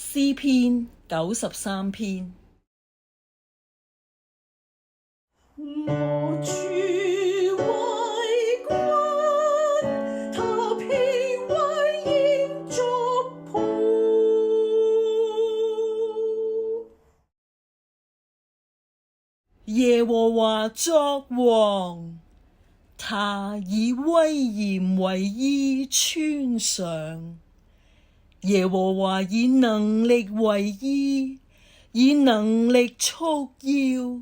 詩篇93篇。我主為君，他聘為宴作僕。耶和華作王，他以威嚴為衣穿上。耶和華以能力為衣，以能力束腰，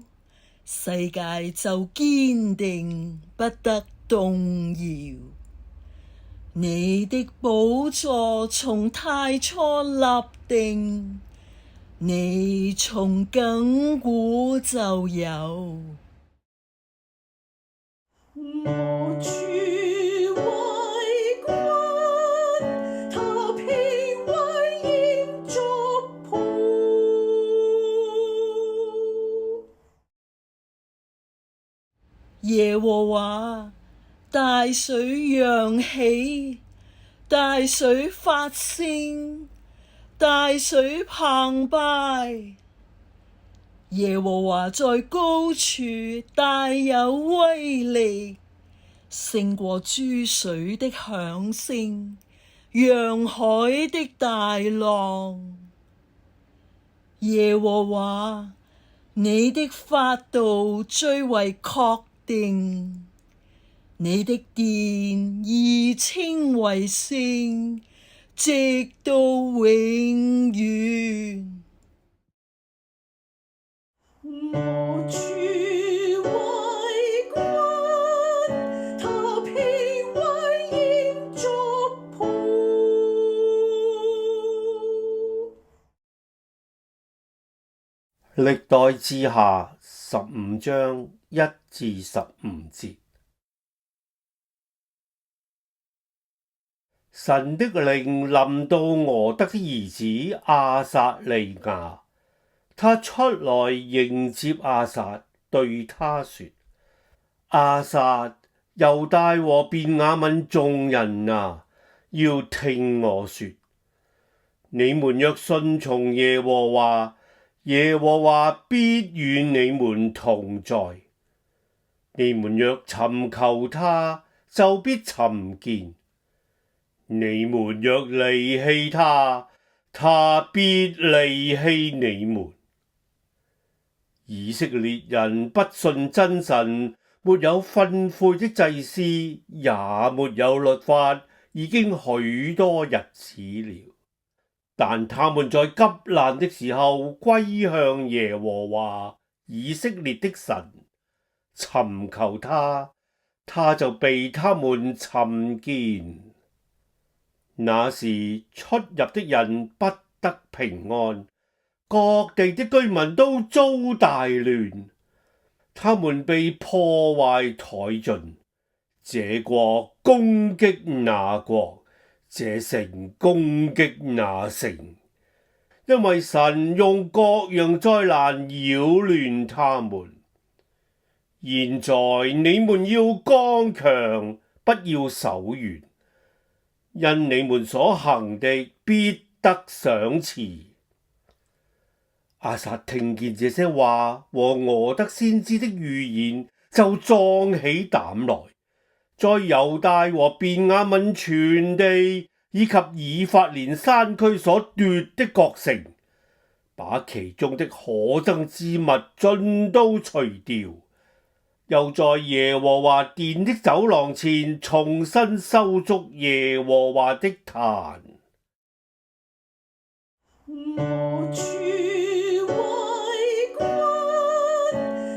世界就堅定，不得動搖。你的寶座從太初立定，你從亙古就有。我主為君，他聘為宴作僕。耶和華，大水揚起，大水發聲，大水澎湃。耶和華在高處大有威力，勝過諸水的響聲，洋海的大浪。耶和華，你的法度最為確定，你的殿已稱為聖，直到永遠。我主為君，他聘為宴作僕。歷代志下15章1至15節。神的靈臨到俄德的兒子亞撒利雅，他出來迎接亞撒，對他說：亞撒，猶大和便雅憫眾人啊，要聽我說。你們若順從耶和華，耶和華必與你們同在。你們若尋求他，就必尋見。你們若離棄他，他必離棄你們。以色列人不信真神，沒有訓誨的祭司，也沒有律法，已經許多日子了。但他們在急難的時候歸向耶和華以色列的神，尋求他，他就被他們尋見。那時出入的人不得平安，各地的居民都遭大亂，他們被破壞殆盡，這國攻擊那國，這城攻擊那城，因為神用各樣災難擾亂他們。現在你們要剛強，不要手軟，因你們所行的必得賞賜。亞撒聽見這些話和俄德先知的預言，就壯起膽來，在猶大和便雅憫全地以及以法蓮山區所奪的各城，把其中的可憎之物盡都除掉，又在耶和華殿的走廊前重新修築耶和華的壇。我主為君，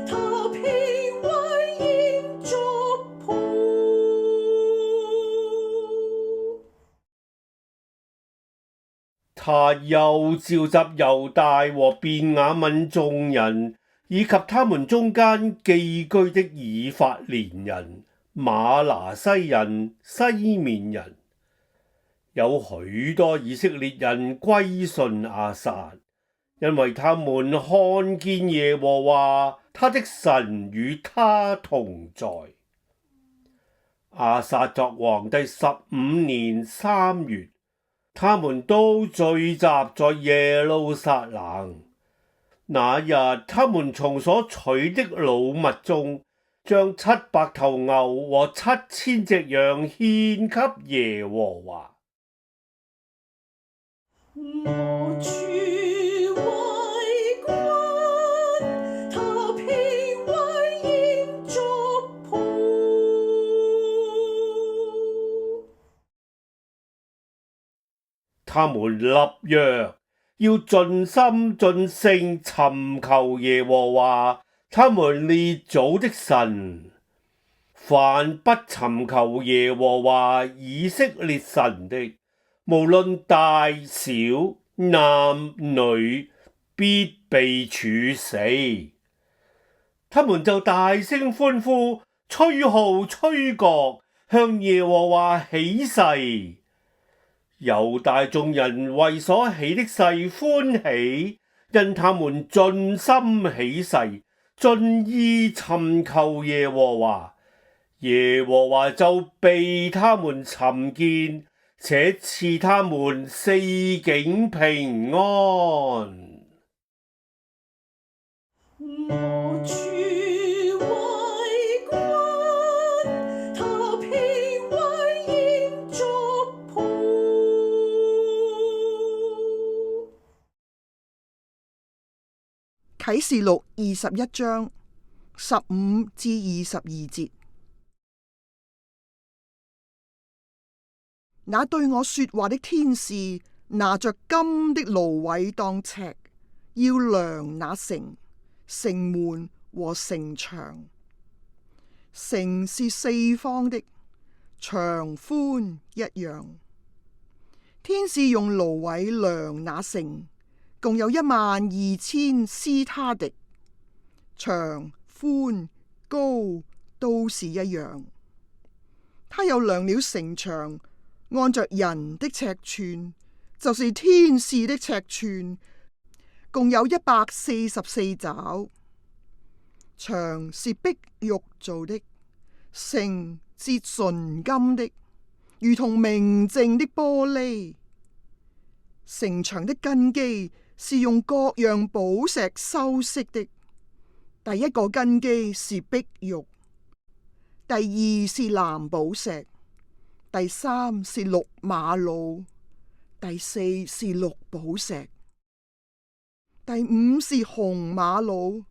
他聘為宴作僕。他又召集猶大和便雅憫眾人，以及他們中間寄居的以法蓮人、瑪拿西人、西面人，有許多以色列人歸順亞撒，因為他們看見耶和華他的神與他同在。亞撒作王第15年3月，他們都聚集在耶路撒冷。那日，他們從所取的擄物中，將700頭牛和7000隻羊獻給耶和華。我主為君，他聘為宴作伴。他們立約，要盡心盡性尋求耶和華他們列祖的神。凡不尋求耶和華以色列神的，無論大小男女，必被處死。他們就大聲歡呼，吹號吹角，向耶和華起誓。猶大眾人為所起的誓歡喜，因他們盡心起誓，盡意尋求耶和華。耶和華就被他們尋見，且賜他們四境平安。我主為君，他聘為宴作伴。啟示錄21章15至22節。那對我說話的天使拿着金的蘆葦當尺，要量那城、城門和城牆。城是四方的，長寬一樣。天使用蘆葦量那城，共有12000斯他狄，長寬高都是一樣。他又量了城牆，按着人的尺寸，就是天使的尺寸，共有144肘。牆是碧玉做的，城是純金的，如同明淨的玻璃。城牆的根基是用各樣寶石修飾的。第一個根基是碧玉，第二是藍寶石，第三是綠瑪瑙，第四是綠寶石，第五是紅瑪瑙，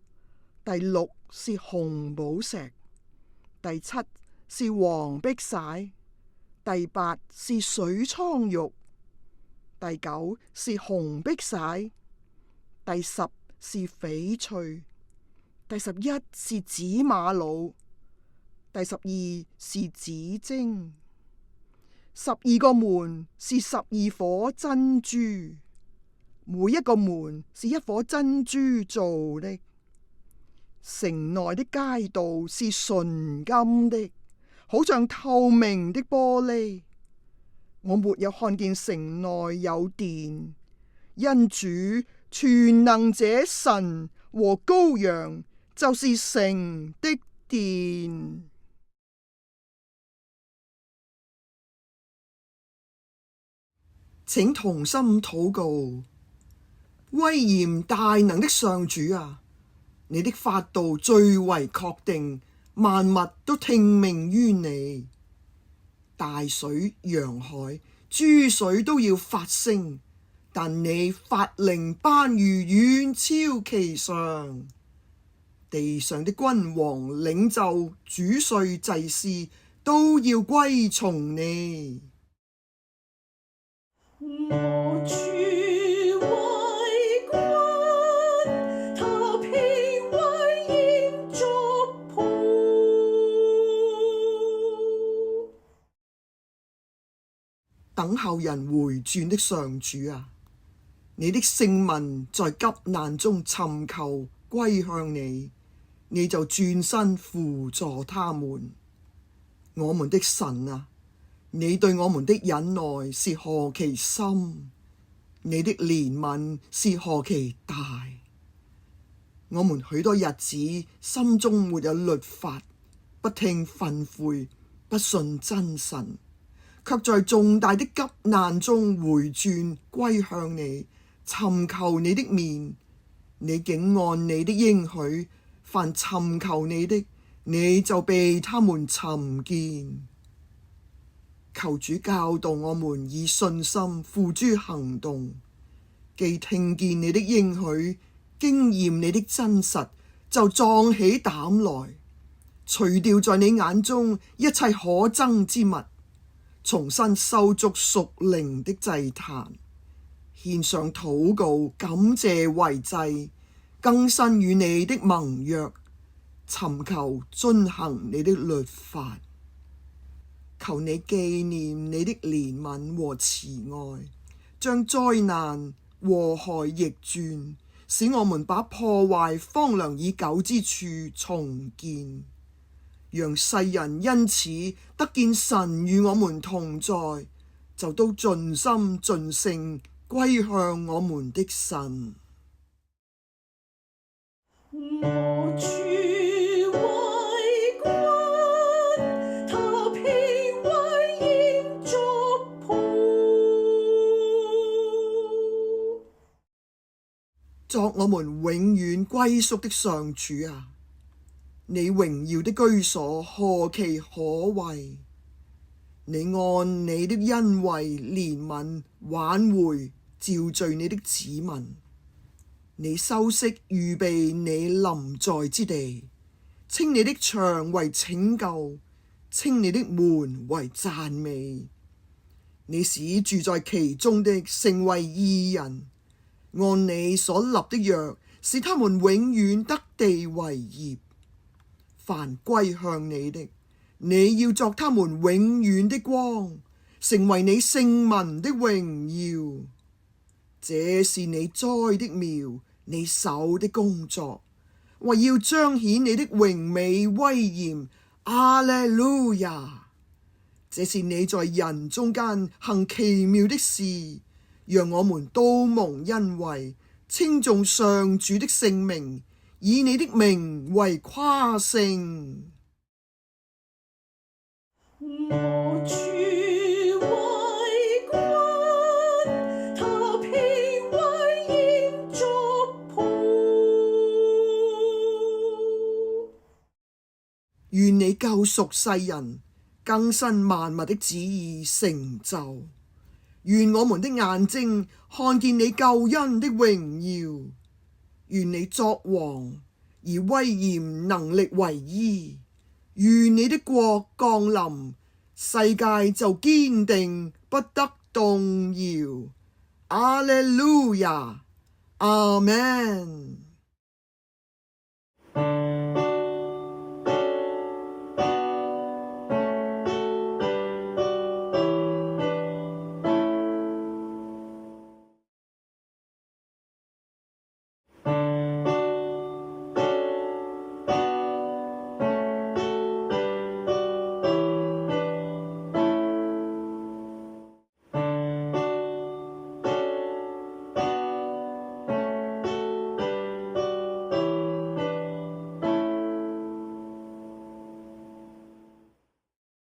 第六是紅寶石，第七是黃碧璽，第八是水蒼玉，第九是紅碧璽，第十是翡翠，第11是紫瑪瑙，第12是紫晶。12個門是12顆珍珠，每一個門是一顆珍珠做的。城內的街道是純金的，好像透明的玻璃。我沒有看見城內有殿，因主全能者神和羔羊就是城的殿。請同心禱告。威嚴大能的上主啊，你的法度最為確定，萬物都聽命於你。大水、洋海、諸水都要發聲，但你法令頒諭遠超其上。地上的君王、領袖、主稅、祭司都要歸從你。我主為君，他聘為宴作伴。等候人回轉的上主啊，你的聖民在急難中尋求歸向你，你就轉身扶助他們。我們的神啊，你對我們的忍耐是何其深，你的憐憫是何其大。我們許多日子心中沒有律法，不聽訓誨，不信真神，卻在重大的急難中回轉歸向你，尋求你的面。你竟按你的應許，凡尋求你的，你就被他們尋見。求主教導我們以信心付諸行動，既聽見你的應許，經驗你的真實，就壯起膽來，除掉在你眼中一切可憎之物，重新修築屬靈的祭壇，獻上禱告感謝為祭，更新與你的盟約，尋求遵行你的律法。求你紀念你的憐憫和慈愛，將災難禍害逆轉，使我們把破壞荒涼已久之處重建，讓世人因此得見神與我們同在，就都盡心盡性歸向我們的神。我主為君，他偏為鹽作僕。作我們永遠歸宿的上主啊，你榮耀的居所何其可畏！你按你的恩惠憐憫挽回召聚你的子民，你修飾預備你臨在之地，稱你的牆為拯救，稱你的門為讚美。你使住在其中的成為義人，按你所立的約，使他們永遠得地為業。凡歸向你的，你要作他們永遠的光，成為你聖民的榮耀。這是你栽的苗，你手的工作，為要彰顯你的榮美威嚴。阿肋路亞！這是你在人中間行奇妙的事，讓我們都蒙恩惠，稱頌上主的聖名，以你的名為誇勝。我主為君，他偏為鹽作僕。願你救贖世人，更新萬物的旨意成就。願我們的眼睛看見你救恩的榮耀。願你作王，而威嚴能力為衣。願你的國降臨，世界就堅定不得動搖。阿肋路亞，阿們。